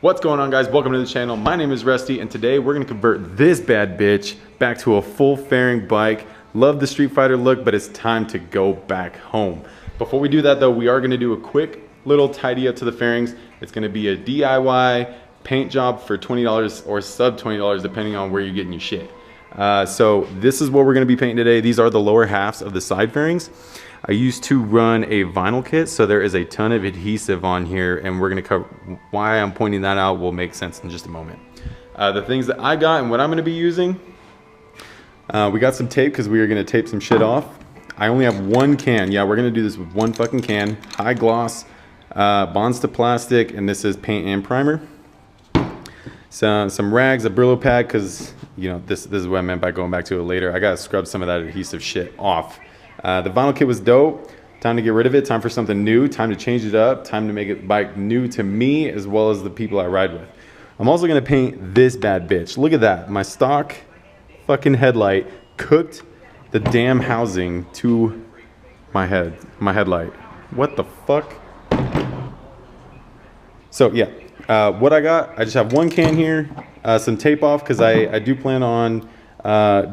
What's going on, guys? Welcome to the channel. My name is Rusty, and today we're gonna convert this bad bitch back to a full fairing bike. Love the Street Fighter look, but it's time to go back home. Before we do that though, we are gonna do a quick little tidy up to the fairings. It's gonna be a DIY paint job for $20 or sub $20 depending on where you're getting your shit. So this is what we're gonna be painting today. These are the lower halves of the side fairings. I used to run a vinyl kit, so there is a ton of adhesive on here, and we're gonna cover why I'm pointing that out will make sense in just a moment. The things that I got and what I'm gonna be using, we got some tape because we are gonna tape some shit off. I only have one can. Yeah, we're gonna do this with one fucking can. High gloss, bonds to plastic, and this is paint and primer. Some rags, a Brillo pad, because you know this is what I meant by going back to it later. I gotta scrub some of that adhesive shit off. The vinyl kit was dope. Time to get rid of it. Time for something new. Time to change it up. Time to make it bike new to me as well as the people I ride with. I'm also gonna paint this bad bitch. Look at that. My stock fucking headlight cooked the damn housing to my headlight. What the fuck? So yeah, what I got, I just have one can here, some tape off because I do plan on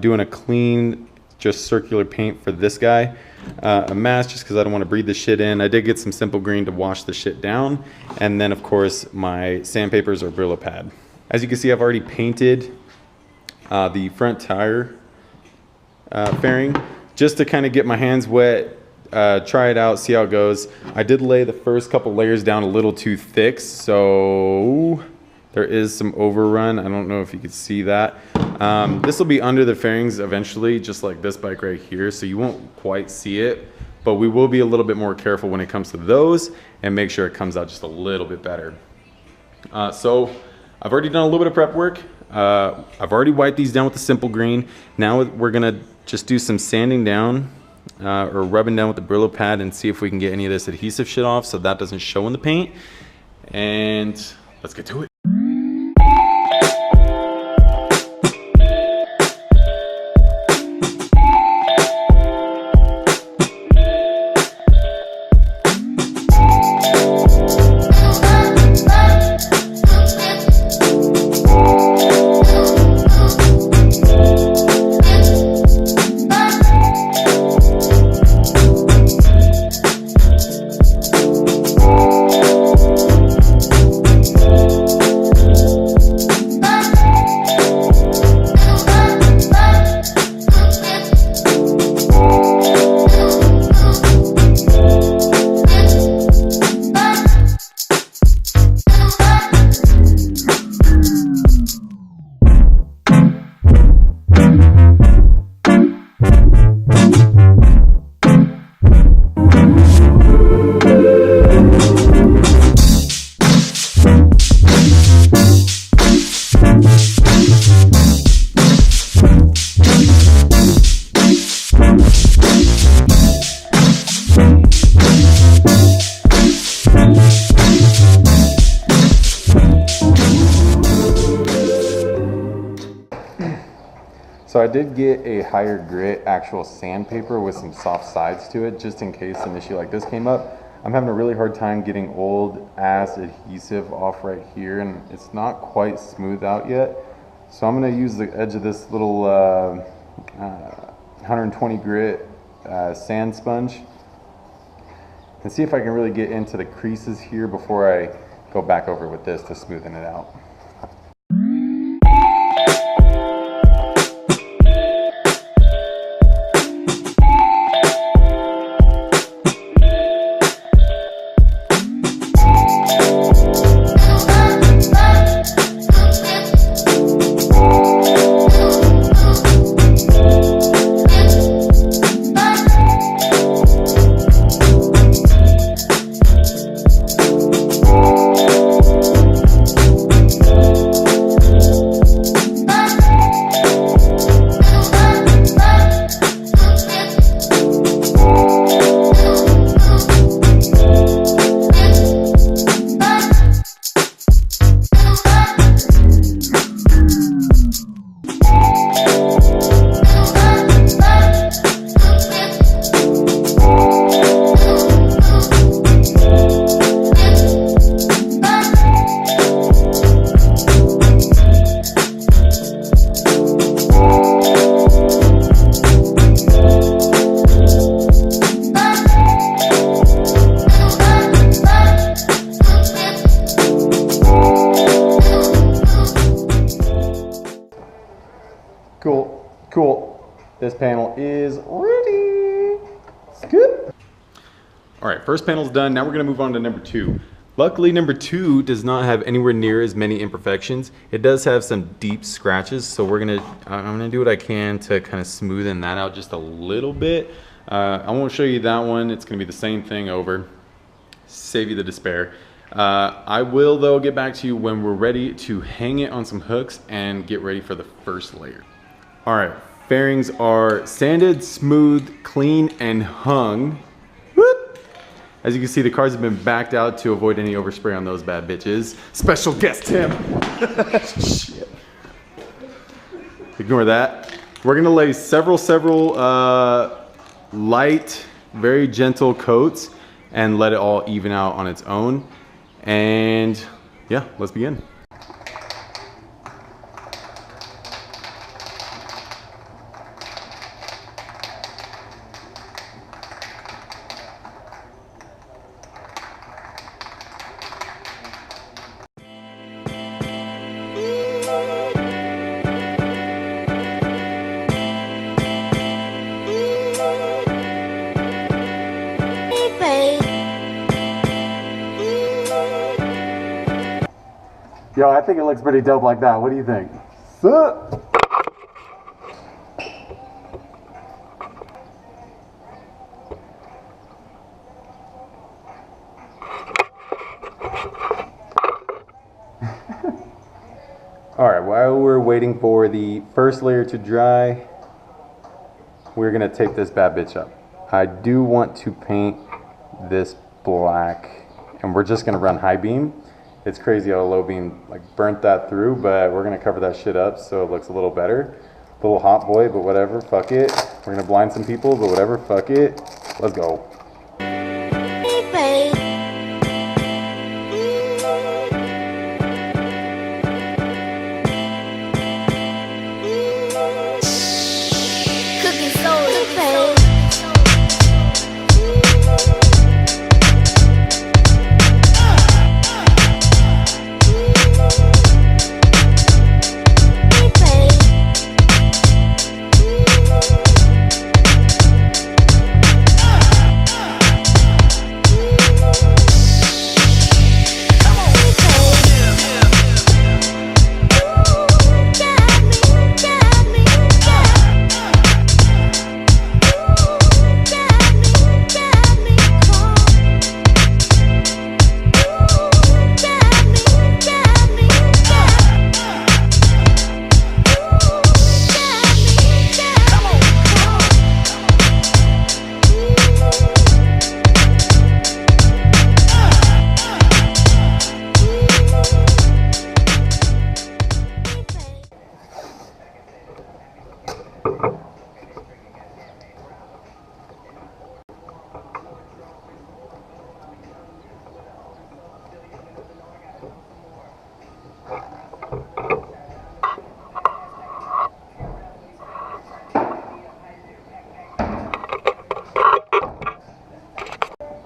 doing a clean, just circular paint for this guy. A mask just because I don't want to breathe this shit in. I did get some simple green to wash the shit down. And then of course my sandpapers or Brillo pad. As you can see, I've already painted the front tire fairing just to kind of get my hands wet, try it out, see how it goes. I did lay the first couple layers down a little too thick, so there is some overrun. I don't know if you could see that. This will be under the fairings eventually, just like this bike right here, so you won't quite see it, but we will be a little bit more careful when it comes to those and make sure it comes out just a little bit better. So I've already done a little bit of prep work. I've already wiped these down with the simple green. Now we're gonna just do some sanding down or rubbing down with the Brillo pad and see if we can get any of this adhesive shit off so that doesn't show in the paint. And let's get to it. So I did get a higher grit actual sandpaper with some soft sides to it, just in case an issue like this came up. I'm having a really hard time getting old ass adhesive off right here, and it's not quite smooth out yet. So I'm gonna use the edge of this little 120 grit sand sponge and see if I can really get into the creases here before I go back over with this to smoothen it out. This panel is ready. Scoop. All right, first panel's done. Now we're gonna move on to number 2. Luckily, number 2 does not have anywhere near as many imperfections. It does have some deep scratches, so I'm gonna do what I can to kind of smoothen that out just a little bit. I won't show you that one. It's gonna be the same thing over. Save you the despair. I will though get back to you when we're ready to hang it on some hooks and get ready for the first layer. All right, fairings are sanded, smooth, clean, and hung. Whoop. As you can see, the cards have been backed out to avoid any overspray on those bad bitches. Special guest Tim. Shit. Ignore that. We're gonna lay several light, very gentle coats and let it all even out on its own. And yeah, let's begin. Yo, I think it looks pretty dope like that. What do you think? All right, while we're waiting for the first layer to dry, we're gonna take this bad bitch up. I do want to paint this black, and we're just gonna run high beam. It's crazy how low beam like burnt that through, but we're gonna cover that shit up so it looks a little better. A little hot boy, but whatever, fuck it. We're gonna blind some people, but whatever, fuck it. Let's go.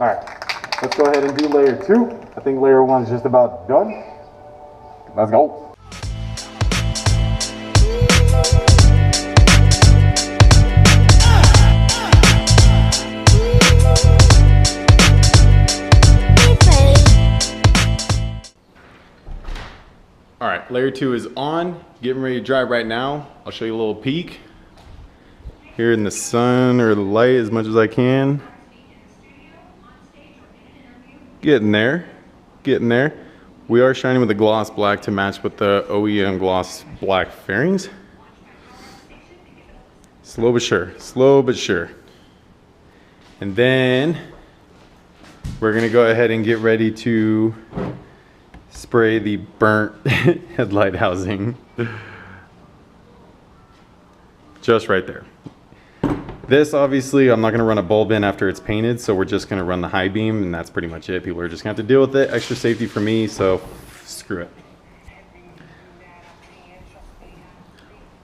All right, let's go ahead and do layer 2. I think layer 1 is just about done. Let's go. All right, layer 2 is on, getting ready to dry right now. I'll show you a little peek. Here in the sun or the light as much as I can. Getting there, getting there. We are shining with the gloss black to match with the OEM gloss black fairings. Slow but sure, slow but sure. And then we're gonna go ahead and get ready to spray the burnt headlight housing. Just right there. This, obviously, I'm not gonna run a bulb in after it's painted, so we're just gonna run the high beam, and that's pretty much it. People are just gonna have to deal with it. Extra safety for me, so screw it.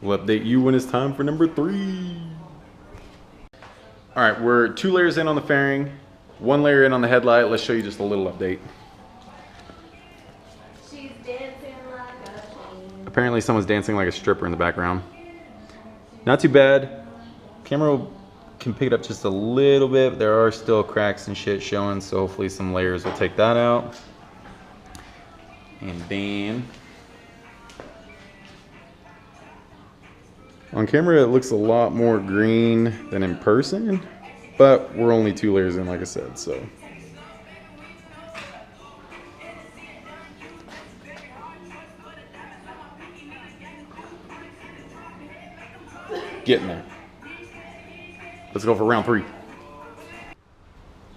We'll update you when it's time for number 3. All right, we're 2 layers in on the fairing, 1 layer in on the headlight. Let's show you just a little update. She's dancing like a queen. Apparently someone's dancing like a stripper in the background. Not too bad. camera can pick it up just a little bit. There are still cracks and shit showing, so hopefully some layers will take that out. And then on camera it looks a lot more green than in person, but we're only 2 layers in, like I said, so. Getting there. Let's go for round 3.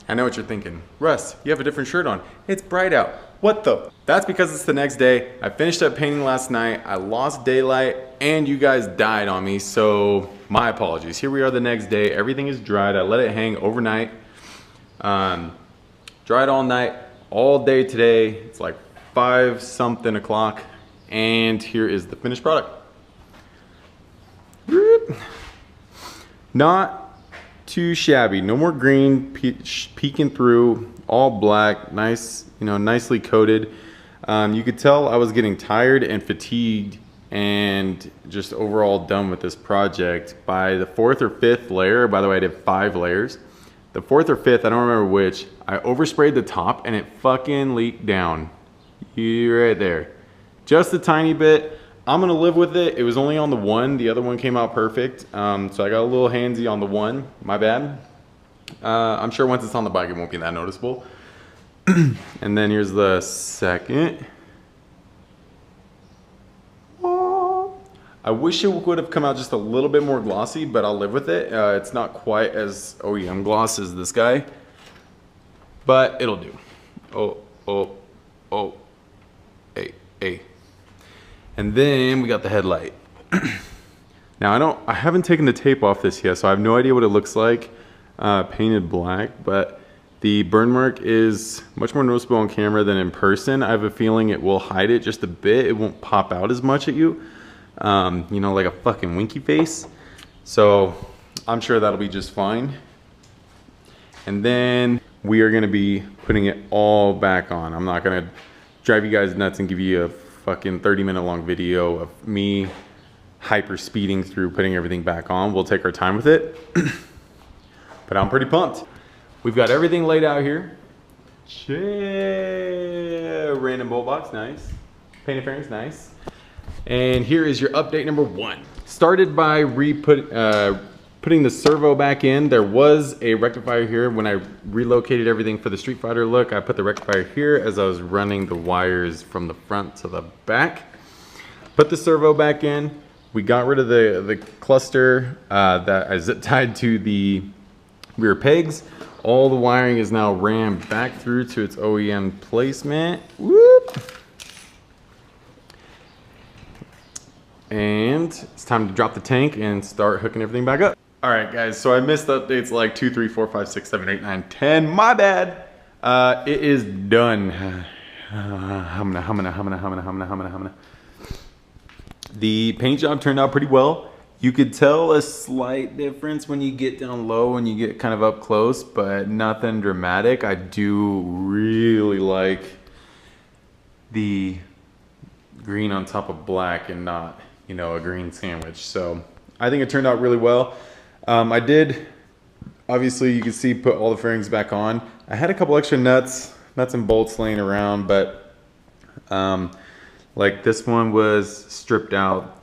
I know what you're thinking. Russ, you have a different shirt on. It's bright out. What the? That's because it's the next day. I finished up painting last night. I lost daylight and you guys died on me. So my apologies. Here we are the next day. Everything is dried. I let it hang overnight. Dried all night, all day today. It's like 5 something o'clock. And here is the finished product. Not too shabby. No more green peeking through. All black. Nice, you know, nicely coated. You could tell I was getting tired and fatigued and just overall done with this project by the 4th or 5th layer. By the way, I did 5 layers. The 4th or 5th, I don't remember which, I oversprayed the top and it fucking leaked down. You're right there. Just a tiny bit. I'm gonna live with it. It was only on the one. The other one came out perfect. So I got a little handsy on the one. My bad. I'm sure once it's on the bike, it won't be that noticeable. And then here's the second. I wish it would have come out just a little bit more glossy, but I'll live with it. It's not quite as OEM gloss as this guy, but it'll do. Oh, hey. And then we got the headlight. Now I haven't taken the tape off this yet, so I have no idea what it looks like painted black, but the burn mark is much more noticeable on camera than in person. I have a feeling it will hide it just a bit. It won't pop out as much at you. You know, like a fucking winky face. So I'm sure that'll be just fine. And then we are gonna be putting it all back on. I'm not gonna drive you guys nuts and give you a fucking 30-minute long video of me hyper speeding through putting everything back on. We'll take our time with it. But I'm pretty pumped. We've got everything laid out here. Random bolt box, nice. Painted fairings, nice. And here is your update number 1. Started by putting the servo back in. There was a rectifier here. When I relocated everything for the Street Fighter look, I put the rectifier here as I was running the wires from the front to the back. Put the servo back in. We got rid of the cluster that I zip tied to the rear pegs. All the wiring is now rammed back through to its OEM placement. Whoop. And it's time to drop the tank and start hooking everything back up. All right, guys, so I missed updates like 2, 3, 4, 5, 6, 7, 8, 9, 10. My bad. It is done. The paint job turned out pretty well. You could tell a slight difference when you get down low and you get kind of up close, but nothing dramatic. I do really like the green on top of black and not, you know, a green sandwich. So I think it turned out really well. I did, obviously you can see, put all the fairings back on. I had a couple extra nuts and bolts laying around, but like this one was stripped out.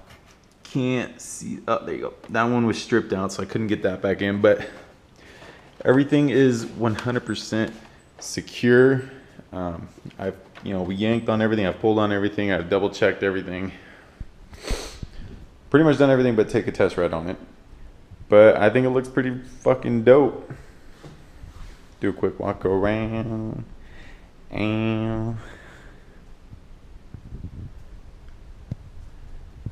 Can't see, oh, there you go. That one was stripped out, so I couldn't get that back in, but everything is 100% secure. We yanked on everything, I've pulled on everything, I've double checked everything. Pretty much done everything but take a test ride on it. But I think it looks pretty fucking dope. Do a quick walk around. And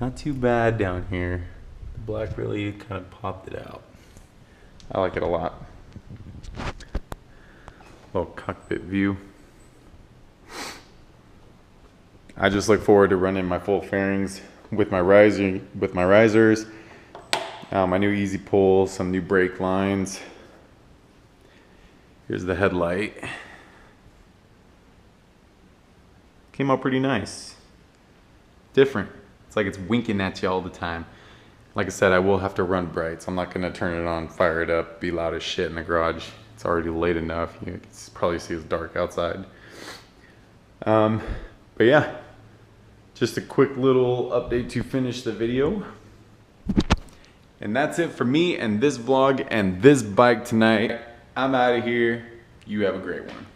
not too bad down here. The black really kind of popped it out. I like it a lot. Little cockpit view. I just look forward to running my full fairings with my risers, my new easy pull, some new brake lines. Here's the headlight. Came out pretty nice. Different. It's like it's winking at you all the time. Like I said, I will have to run brights. I'm not gonna turn it on, fire it up, be loud as shit in the garage. It's already late enough. You can probably see it's dark outside. But yeah, just a quick little update to finish the video. And that's it for me and this vlog and this bike tonight. I'm out of here. You have a great one.